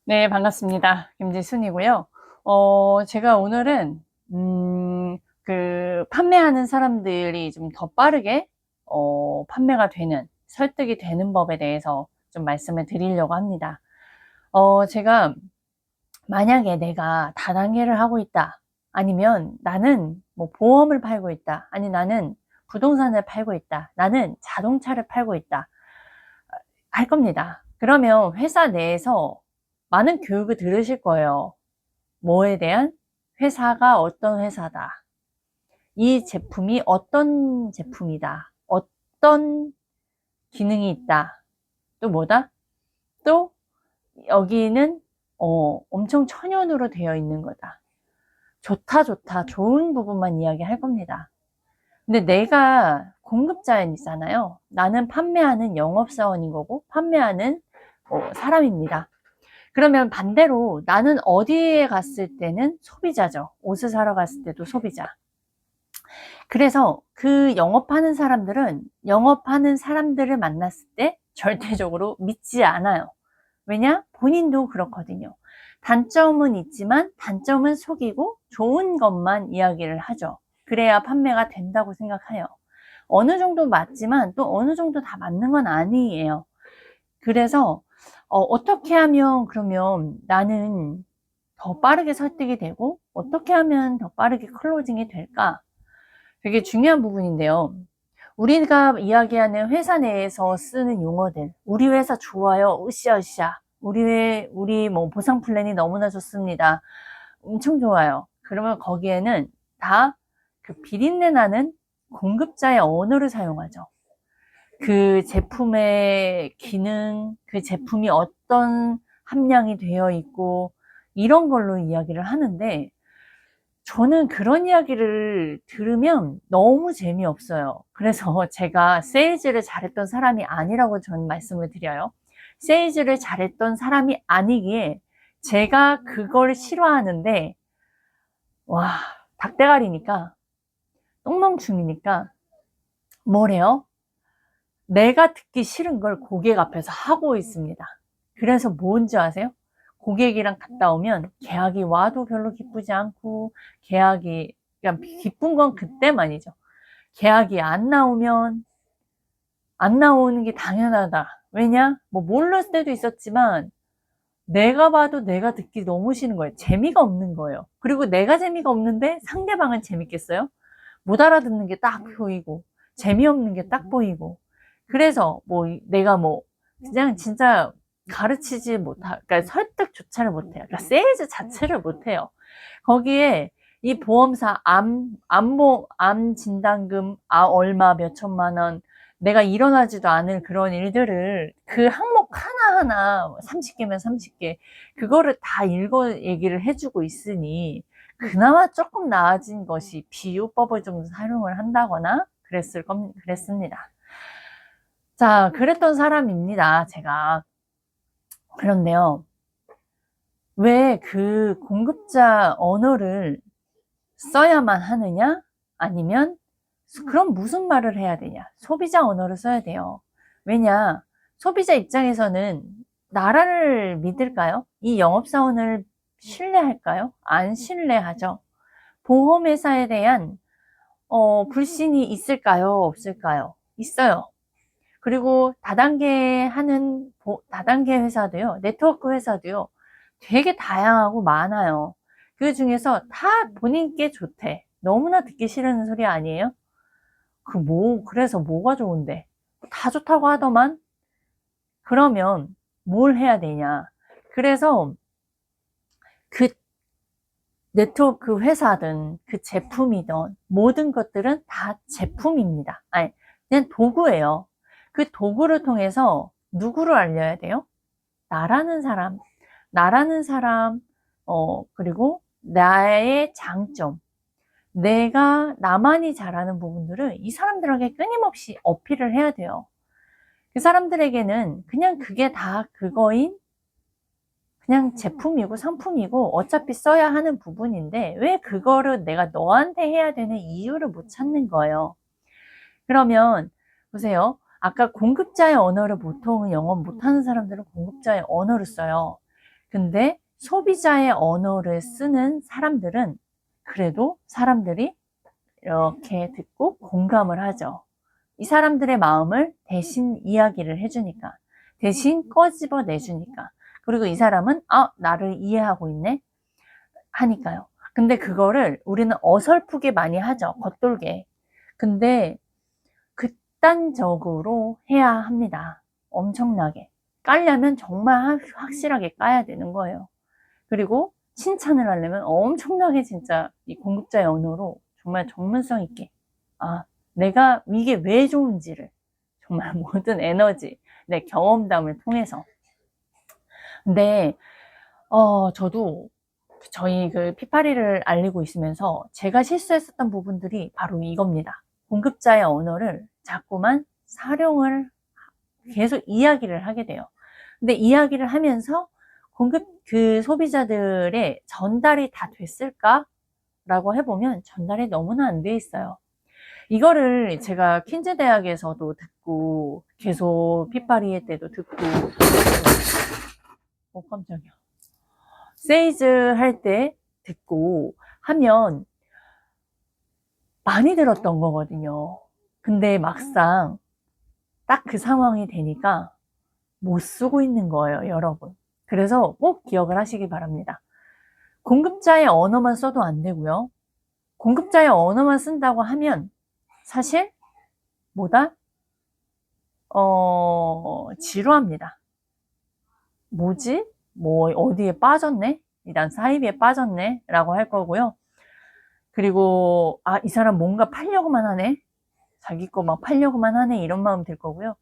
네, 반갑습니다. 김지순이고요. 제가 오늘은 판매하는 사람들이 좀 더 빠르게 판매가 되는, 설득이 되는 법에 대해서 좀 말씀을 드리려고 합니다. 제가 만약에 내가 다단계를 하고 있다, 아니면 나는 뭐 보험을 팔고 있다, 아니 나는 부동산을 팔고 있다, 나는 자동차를 팔고 있다 할 겁니다. 그러면 회사 내에서 많은 교육을 들으실 거예요. 뭐에 대한? 회사가 어떤 회사다, 이 제품이 어떤 제품이다, 어떤 기능이 있다, 또 뭐다, 또 여기는 엄청 천연으로 되어 있는 거다, 좋다 좋다 좋은 부분만 이야기할 겁니다. 근데 내가 공급자이잖아요. 나는 판매하는 영업사원인 거고 판매하는 사람입니다. 그러면 반대로 나는 어디에 갔을 때는 소비자죠. 옷을 사러 갔을 때도 소비자. 그래서 그 영업하는 사람들은 영업하는 사람들을 만났을 때 절대적으로 믿지 않아요. 왜냐? 본인도 그렇거든요. 단점은 있지만 단점은 속이고 좋은 것만 이야기를 하죠. 그래야 판매가 된다고 생각해요. 어느 정도 맞지만 또 어느 정도 다 맞는 건 아니에요. 그래서 어떻게 하면 그러면 나는 더 빠르게 설득이 되고 어떻게 하면 더 빠르게 클로징이 될까? 되게 중요한 부분인데요. 우리가 이야기하는 회사 내에서 쓰는 용어들, 우리 회사 좋아요, 으쌰으쌰, 우리 뭐 보상 플랜이 너무나 좋습니다, 엄청 좋아요. 그러면 거기에는 다 그 비린내 나는 공급자의 언어를 사용하죠. 그 제품의 기능, 그 제품이 어떤 함량이 되어 있고 이런 걸로 이야기를 하는데, 저는 그런 이야기를 들으면 너무 재미없어요. 그래서 제가 세일즈를 잘했던 사람이 아니라고 저는 말씀을 드려요. 세일즈를 잘했던 사람이 아니기에 제가 그걸 싫어하는데, 와, 닭대가리니까, 똥멍충이니까 뭐래요? 내가 듣기 싫은 걸 고객 앞에서 하고 있습니다. 그래서 뭔지 아세요? 고객이랑 갔다 오면 계약이 와도 별로 기쁘지 않고, 계약이 그냥 기쁜 건 그때만이죠. 계약이 안 나오면 안 나오는 게 당연하다. 왜냐? 뭐 모를 때도 있었지만 내가 봐도 내가 듣기 너무 싫은 거예요. 재미가 없는 거예요. 그리고 내가 재미가 없는데 상대방은 재밌겠어요? 못 알아듣는 게 딱 보이고 재미없는 게 딱 보이고, 그래서 뭐 내가 뭐 그냥 진짜 가르치지 못하, 그러니까 설득조차를 못해요. 그러니까 세일즈 자체를 못해요. 거기에 이 보험사 암 진단금 얼마 몇 천만 원, 내가 일어나지도 않을 그런 일들을 그 항목 하나하나 30개면 30개, 그거를 다 읽어 얘기를 해주고 있으니 그나마 조금 나아진 것이 비유법을 좀 사용을 한다거나 그랬습니다. 자, 그랬던 사람입니다, 제가. 그런데요, 왜 그 공급자 언어를 써야만 하느냐? 아니면 그럼 무슨 말을 해야 되냐? 소비자 언어를 써야 돼요. 왜냐? 소비자 입장에서는 나라를 믿을까요? 이 영업사원을 신뢰할까요? 안 신뢰하죠. 보험회사에 대한 불신이 있을까요? 없을까요? 있어요. 그리고 다단계 회사도요, 네트워크 회사도요, 되게 다양하고 많아요. 그 중에서 다 본인께 좋대. 너무나 듣기 싫은 소리 아니에요? 그래서 뭐가 좋은데? 다 좋다고 하더만? 그러면 뭘 해야 되냐? 그래서 그 네트워크 회사든 그 제품이든 모든 것들은 다 제품입니다. 아니, 그냥 도구예요. 그 도구를 통해서 누구를 알려야 돼요? 나라는 사람, 그리고 나의 장점, 나만이 잘하는 부분들을 이 사람들에게 끊임없이 어필을 해야 돼요. 그 사람들에게는 그냥 그게 다 그거인, 그냥 제품이고 상품이고 어차피 써야 하는 부분인데 왜 그거를 내가 너한테 해야 되는 이유를 못 찾는 거예요. 그러면 보세요. 아까 공급자의 언어를 보통은 영어 못하는 사람들은 공급자의 언어를 써요. 근데 소비자의 언어를 쓰는 사람들은 그래도 사람들이 이렇게 듣고 공감을 하죠. 이 사람들의 마음을 대신 이야기를 해주니까, 대신 꺼집어 내주니까. 그리고 이 사람은 나를 이해하고 있네 하니까요. 근데 그거를 우리는 어설프게 많이 하죠. 겉돌게. 근데 극단적으로 해야 합니다. 엄청나게. 깔려면 정말 확실하게 까야 되는 거예요. 그리고 칭찬을 하려면 엄청나게 진짜 이 공급자의 언어로 정말 전문성 있게 내가 이게 왜 좋은지를 정말 모든 에너지, 내 경험담을 통해서. 근데 저도 저희 그 피파리를 알리고 있으면서 제가 실수했었던 부분들이 바로 이겁니다. 공급자의 언어를 자꾸만 사용을 계속 이야기를 하게 돼요. 근데 이야기를 하면서 그 소비자들의 전달이 다 됐을까? 라고 해보면 전달이 너무나 안 돼 있어요. 이거를 제가 퀸즈 대학에서도 듣고 계속 피파리에 때도 듣고 깜짝이야. 세이즈 할 때 듣고 하면 많이 들었던 거거든요. 근데 막상 딱 그 상황이 되니까 못 쓰고 있는 거예요, 여러분. 그래서 꼭 기억을 하시기 바랍니다. 공급자의 언어만 써도 안 되고요. 공급자의 언어만 쓴다고 하면 사실 뭐다? 지루합니다. 뭐지? 뭐 어디에 빠졌네? 일단 사이비에 빠졌네? 라고 할 거고요. 그리고 이 사람 뭔가 팔려고만 하네? 자기 거 막 팔려고만 하네? 이런 마음 들 거고요.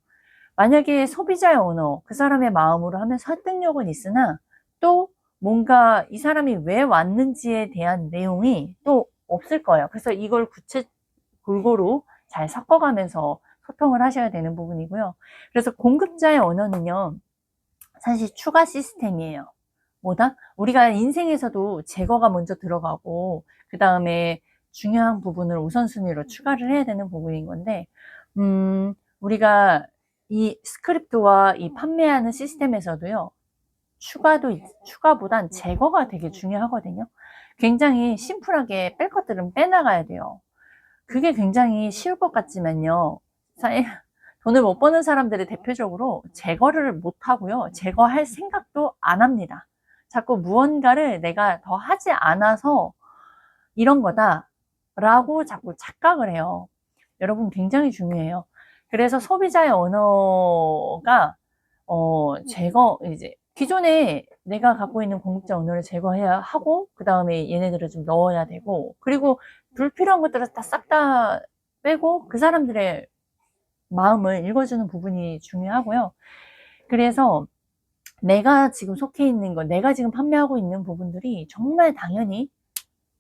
만약에 소비자의 언어, 그 사람의 마음으로 하면 설득력은 있으나 또 뭔가 이 사람이 왜 왔는지에 대한 내용이 또 없을 거예요. 그래서 이걸 골고루 잘 섞어가면서 소통을 하셔야 되는 부분이고요. 그래서 공급자의 언어는요, 사실 추가 시스템이에요. 뭐다? 우리가 인생에서도 제거가 먼저 들어가고 그 다음에 중요한 부분을 우선순위로 추가를 해야 되는 부분인 건데 우리가 이 스크립트와 이 판매하는 시스템에서도요, 추가보단 제거가 되게 중요하거든요. 굉장히 심플하게 뺄 것들은 빼나가야 돼요. 그게 굉장히 쉬울 것 같지만요, 돈을 못 버는 사람들이 대표적으로 제거를 못 하고요, 제거할 생각도 안 합니다. 자꾸 무언가를 내가 더 하지 않아서 이런 거다 라고 자꾸 착각을 해요. 여러분, 굉장히 중요해요. 그래서 소비자의 언어가 이제 기존에 내가 갖고 있는 공급자 언어를 제거해야 하고, 그 다음에 얘네들을 좀 넣어야 되고, 그리고 불필요한 것들을 싹 다 빼고 그 사람들의 마음을 읽어주는 부분이 중요하고요. 그래서 내가 지금 속해 있는 거, 내가 지금 판매하고 있는 부분들이 정말 당연히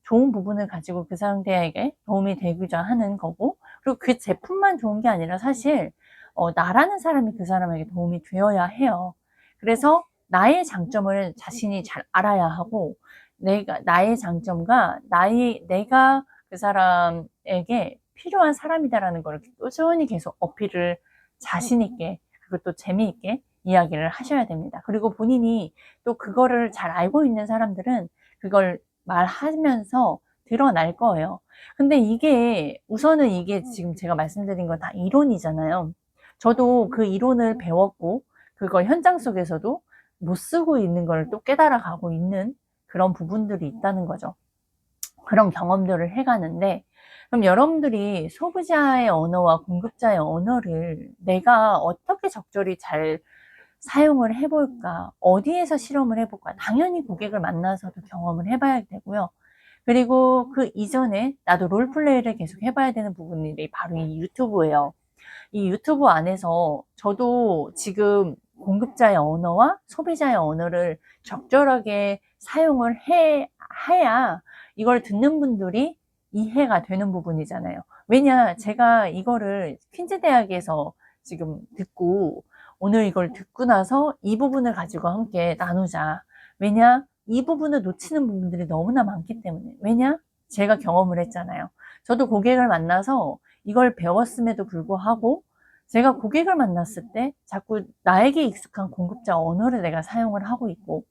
좋은 부분을 가지고 그 상대에게 도움이 되고자 하는 거고, 그리고 그 제품만 좋은 게 아니라 사실 나라는 사람이 그 사람에게 도움이 되어야 해요. 그래서 나의 장점을 자신이 잘 알아야 하고, 나의 장점과 내가 그 사람에게 필요한 사람이다라는 걸 꾸준히 계속 어필을 자신 있게, 그것도 재미있게 이야기를 하셔야 됩니다. 그리고 본인이 또 그거를 잘 알고 있는 사람들은 그걸 말하면서 드러날 거예요. 근데 우선은 이게 지금 제가 말씀드린 건 다 이론이잖아요. 저도 그 이론을 배웠고, 그걸 현장 속에서도 못 쓰고 있는 걸 또 깨달아 가고 있는 그런 부분들이 있다는 거죠. 그런 경험들을 해가는데, 그럼 여러분들이 소비자의 언어와 공급자의 언어를 내가 어떻게 적절히 잘 사용을 해볼까? 어디에서 실험을 해볼까? 당연히 고객을 만나서도 경험을 해봐야 되고요. 그리고 그 이전에 나도 롤플레이를 계속 해봐야 되는 부분이 바로 이 유튜브예요. 이 유튜브 안에서 저도 지금 공급자의 언어와 소비자의 언어를 적절하게 사용을 해야 이걸 듣는 분들이 이해가 되는 부분이잖아요. 왜냐, 제가 이거를 퀸즈 대학에서 지금 듣고 오늘 이걸 듣고 나서 이 부분을 가지고 함께 나누자. 왜냐, 이 부분을 놓치는 부분들이 너무나 많기 때문에. 왜냐, 제가 경험을 했잖아요. 저도 고객을 만나서 이걸 배웠음에도 불구하고 제가 고객을 만났을 때 자꾸 나에게 익숙한 공급자 언어를 내가 사용을 하고 있고,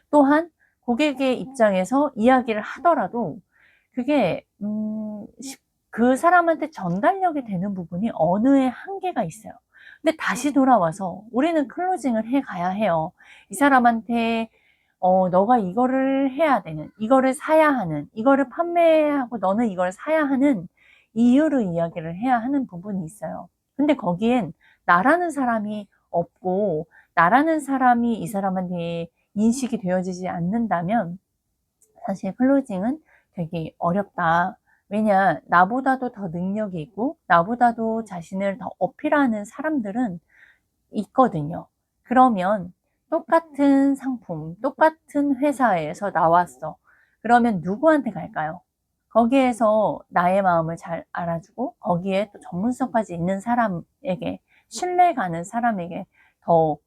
또한 고객의 입장에서 이야기를 하더라도 그게 그 사람한테 전달력이 되는 부분이 언어의 한계가 있어요. 근데 다시 돌아와서 우리는 클로징을 해 가야 해요. 이 사람한테 너가 이거를 해야 되는, 이거를 사야 하는, 이거를 판매하고 너는 이걸 사야 하는 이유를 이야기를 해야 하는 부분이 있어요. 근데 거기엔 나라는 사람이 없고 나라는 사람이 이 사람한테 인식이 되어지지 않는다면 사실 클로징은 되게 어렵다. 왜냐, 나보다도 더 능력이 있고 나보다도 자신을 더 어필하는 사람들은 있거든요. 그러면 똑같은 상품, 똑같은 회사에서 나왔어. 그러면 누구한테 갈까요? 거기에서 나의 마음을 잘 알아주고 거기에 또 전문성까지 있는 사람에게, 신뢰 가는 사람에게 더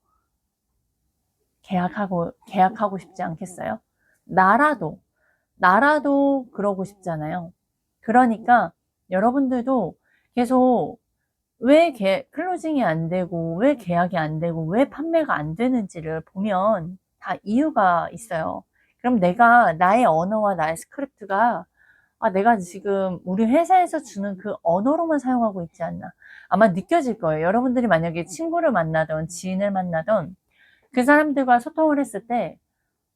계약하고 싶지 않겠어요? 나라도 그러고 싶잖아요. 그러니까 여러분들도 계속 왜 클로징이 안 되고 왜 계약이 안 되고 왜 판매가 안 되는지를 보면 다 이유가 있어요. 그럼 내가 나의 언어와 나의 스크립트가 내가 지금 우리 회사에서 주는 그 언어로만 사용하고 있지 않나. 아마 느껴질 거예요. 여러분들이 만약에 친구를 만나던 지인을 만나던 그 사람들과 소통을 했을 때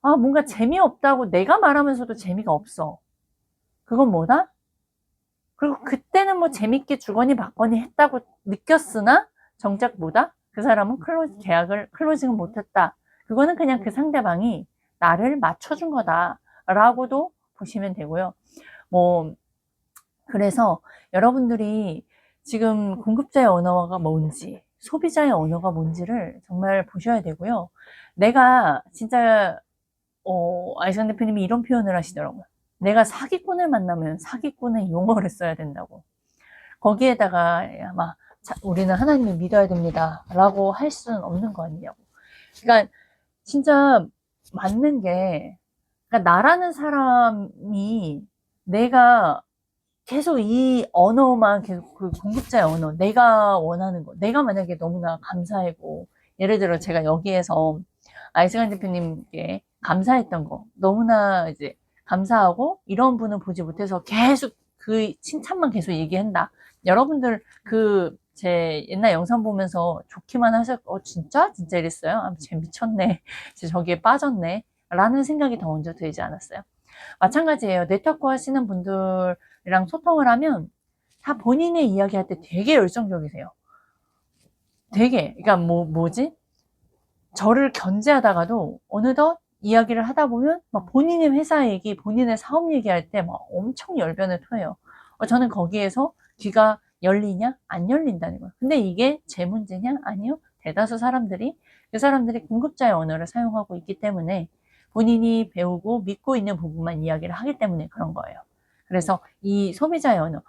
뭔가 재미없다고 내가 말하면서도 재미가 없어. 그건 뭐다? 그리고 그때는 뭐 재밌게 주거니 받거니 했다고 느꼈으나 정작 뭐다? 그 사람은 계약을 클로징을 못했다. 그거는 그냥 그 상대방이 나를 맞춰준 거다 라고도 보시면 되고요. 뭐 그래서 여러분들이 지금 공급자의 언어가 뭔지 소비자의 언어가 뭔지를 정말 보셔야 되고요. 내가 진짜 아이상 대표님이 이런 표현을 하시더라고요. 내가 사기꾼을 만나면 사기꾼의 용어를 써야 된다고. 거기에다가 아마 우리는 하나님을 믿어야 됩니다 라고 할 수는 없는 거 아니냐고. 그러니까 진짜 맞는 게, 그러니까 나라는 사람이 내가 계속 이 언어만 계속 그 공급자의 언어, 내가 원하는 거, 내가 만약에 너무나 감사하고, 예를 들어 제가 여기에서 아이승환 대표님께 감사했던 거, 너무나 이제 감사하고 이런 분은 보지 못해서 계속 그 칭찬만 계속 얘기한다. 여러분들 제 옛날 영상 보면서 좋기만 하셨, 진짜? 진짜 이랬어요? 쟤 미쳤네. 쟤 저기에 빠졌네. 라는 생각이 더 먼저 들지 않았어요. 마찬가지예요. 네트워크 하시는 분들이랑 소통을 하면 다 본인의 이야기할 때 되게 열정적이세요. 되게, 그러니까 뭐지? 저를 견제하다가도 어느덧 이야기를 하다 보면 막 본인의 회사 얘기, 본인의 사업 얘기할 때 막 엄청 열변을 토해요. 저는 거기에서 귀가 열리냐? 안 열린다는 거예요. 근데 이게 제 문제냐? 아니요. 대다수 사람들이 그 사람들이 공급자의 언어를 사용하고 있기 때문에 본인이 배우고 믿고 있는 부분만 이야기를 하기 때문에 그런 거예요. 그래서 이 소비자의 언어,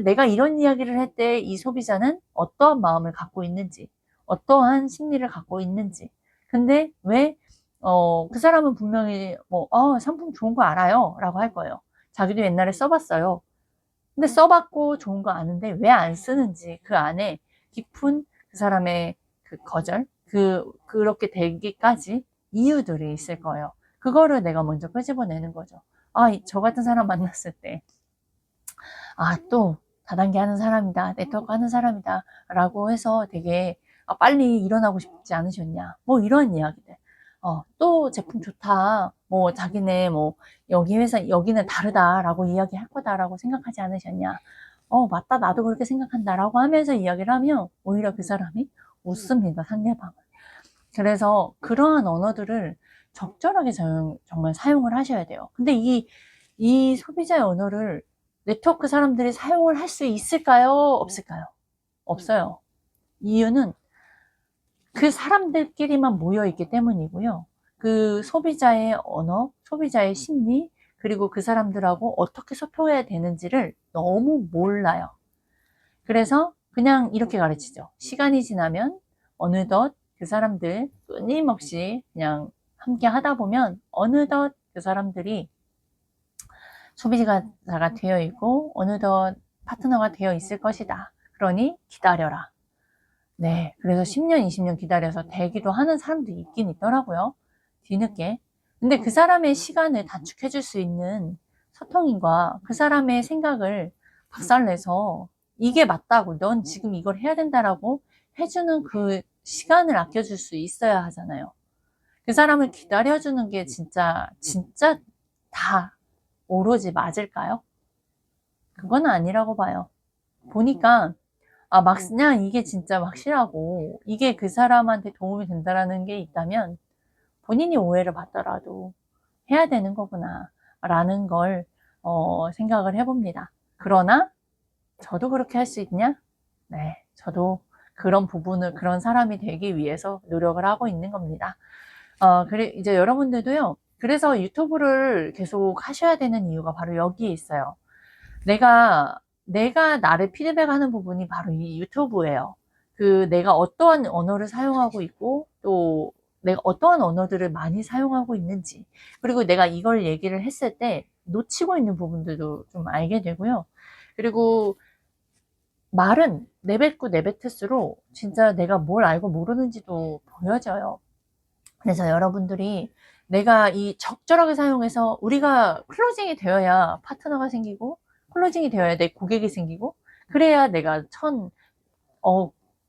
내가 이런 이야기를 할 때 이 소비자는 어떠한 마음을 갖고 있는지, 어떠한 심리를 갖고 있는지. 근데 왜, 그 사람은 분명히 상품 좋은 거 알아요 라고 할 거예요. 자기도 옛날에 써봤어요. 근데 써봤고 좋은 거 아는데 왜 안 쓰는지 그 안에 깊은 그 사람의 그 거절, 그렇게 되기까지 이유들이 있을 거예요. 그거를 내가 먼저 끄집어내는 거죠. 저 같은 사람 만났을 때, 또 다단계 하는 사람이다, 네트워크 하는 사람이다 라고 해서 되게 빨리 일어나고 싶지 않으셨냐, 뭐 이런 이야기들. 또 제품 좋다, 뭐 자기네 뭐 여기 회사 여기는 다르다라고 이야기할 거다라고 생각하지 않으셨냐. 맞다, 나도 그렇게 생각한다라고 하면서 이야기를 하면 오히려 그 사람이 웃습니다, 상대방은. 그래서 그러한 언어들을 적절하게 정말 사용을 하셔야 돼요. 근데 이 소비자의 언어를 네트워크 사람들이 사용을 할 수 있을까요? 없을까요? 없어요. 이유는 그 사람들끼리만 모여 있기 때문이고요. 그 소비자의 언어, 소비자의 심리, 그리고 그 사람들하고 어떻게 소통해야 되는지를 너무 몰라요. 그래서 그냥 이렇게 가르치죠. 시간이 지나면 어느덧 그 사람들 끊임없이 그냥 함께 하다 보면 어느덧 그 사람들이 소비자가 되어 있고 어느덧 파트너가 되어 있을 것이다. 그러니 기다려라. 네, 그래서 10년, 20년 기다려서 되기도 하는 사람도 있긴 있더라고요. 뒤늦게. 근데 그 사람의 시간을 단축해 줄 수 있는 소통인과 그 사람의 생각을 박살내서 이게 맞다고, 넌 지금 이걸 해야 된다라고 해주는 그 시간을 아껴줄 수 있어야 하잖아요. 그 사람을 기다려주는 게 진짜 다 오로지 맞을까요? 그건 아니라고 봐요. 보니까 그냥 이게 진짜 확실하고 이게 그 사람한테 도움이 된다라는 게 있다면 본인이 오해를 받더라도 해야 되는 거구나 라는 걸 생각을 해봅니다. 그러나 저도 그렇게 할 수 있냐? 네, 저도 그런 부분을, 그런 사람이 되기 위해서 노력을 하고 있는 겁니다. 그래, 이제 여러분들도요, 그래서 유튜브를 계속 하셔야 되는 이유가 바로 여기에 있어요. 내가 나를 피드백하는 부분이 바로 이 유튜브예요. 내가 어떠한 언어를 사용하고 있고, 또 내가 어떠한 언어들을 많이 사용하고 있는지, 그리고 내가 이걸 얘기를 했을 때 놓치고 있는 부분들도 좀 알게 되고요. 그리고 말은 내뱉고 내뱉을수록 진짜 내가 뭘 알고 모르는지도 보여져요. 그래서 여러분들이 내가 이 적절하게 사용해서 우리가 클로징이 되어야 파트너가 생기고 클로징이 되어야 내 고객이 생기고 그래야 내가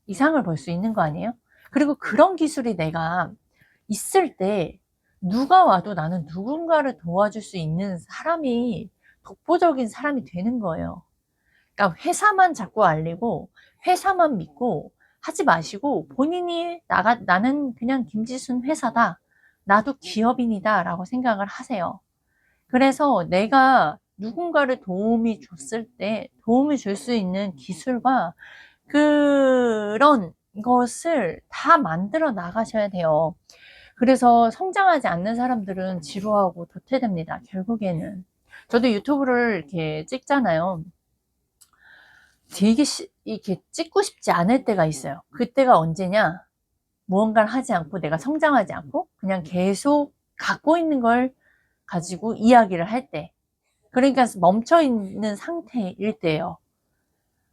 이상을 벌 수 있는 거 아니에요? 그리고 그런 기술이 내가 있을 때 누가 와도 나는 누군가를 도와줄 수 있는 사람이 독보적인 사람이 되는 거예요. 그러니까 회사만 자꾸 알리고 회사만 믿고 하지 마시고 본인이 나는 그냥 김지순 회사다. 나도 기업인이다 라고 생각을 하세요. 그래서 내가 누군가를 도움이 줬을 때 도움이 줄 수 있는 기술과 그런 것을 다 만들어 나가셔야 돼요. 그래서 성장하지 않는 사람들은 지루하고 도태됩니다. 결국에는. 저도 유튜브를 이렇게 찍잖아요. 되게 이렇게 찍고 싶지 않을 때가 있어요. 그때가 언제냐? 무언가를 하지 않고 내가 성장하지 않고 그냥 계속 갖고 있는 걸 가지고 이야기를 할 때. 그러니까 멈춰 있는 상태일 때예요.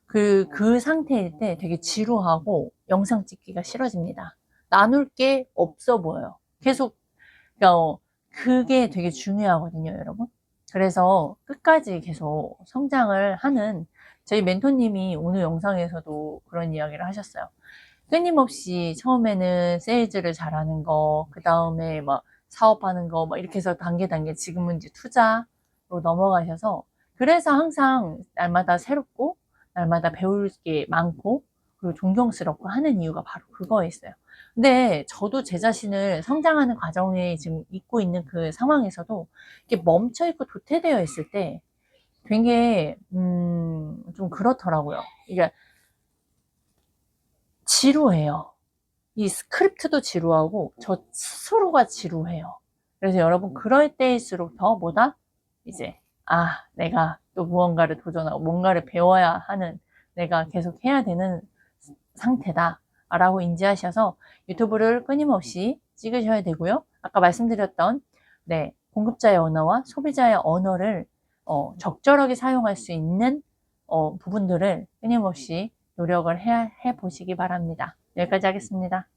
그 상태일 때 되게 지루하고 영상 찍기가 싫어집니다. 나눌 게 없어 보여요. 계속, 그러니까 그게 되게 중요하거든요, 여러분. 그래서 끝까지 계속 성장을 하는 저희 멘토님이 오늘 영상에서도 그런 이야기를 하셨어요. 끊임없이 처음에는 세일즈를 잘하는 거, 그 다음에 막 사업하는 거, 막 이렇게 해서 단계 지금은 이제 투자로 넘어가셔서 그래서 항상 날마다 새롭고 날마다 배울 게 많고 그리고 존경스럽고 하는 이유가 바로 그거였어요. 근데 저도 제 자신을 성장하는 과정에 지금 있고 있는 그 상황에서도 이렇게 멈춰있고 도태되어 있을 때 되게 좀 그렇더라고요. 이게 지루해요. 이 스크립트도 지루하고 저 스스로가 지루해요. 그래서 여러분 그럴 때일수록 더 뭐다? 이제 내가 또 무언가를 도전하고 뭔가를 배워야 하는 내가 계속 해야 되는 상태다 라고 인지하셔서 유튜브를 끊임없이 찍으셔야 되고요. 아까 말씀드렸던 공급자의 언어와 소비자의 언어를 적절하게 사용할 수 있는 부분들을 끊임없이 노력을 해 보시기 바랍니다. 여기까지 하겠습니다.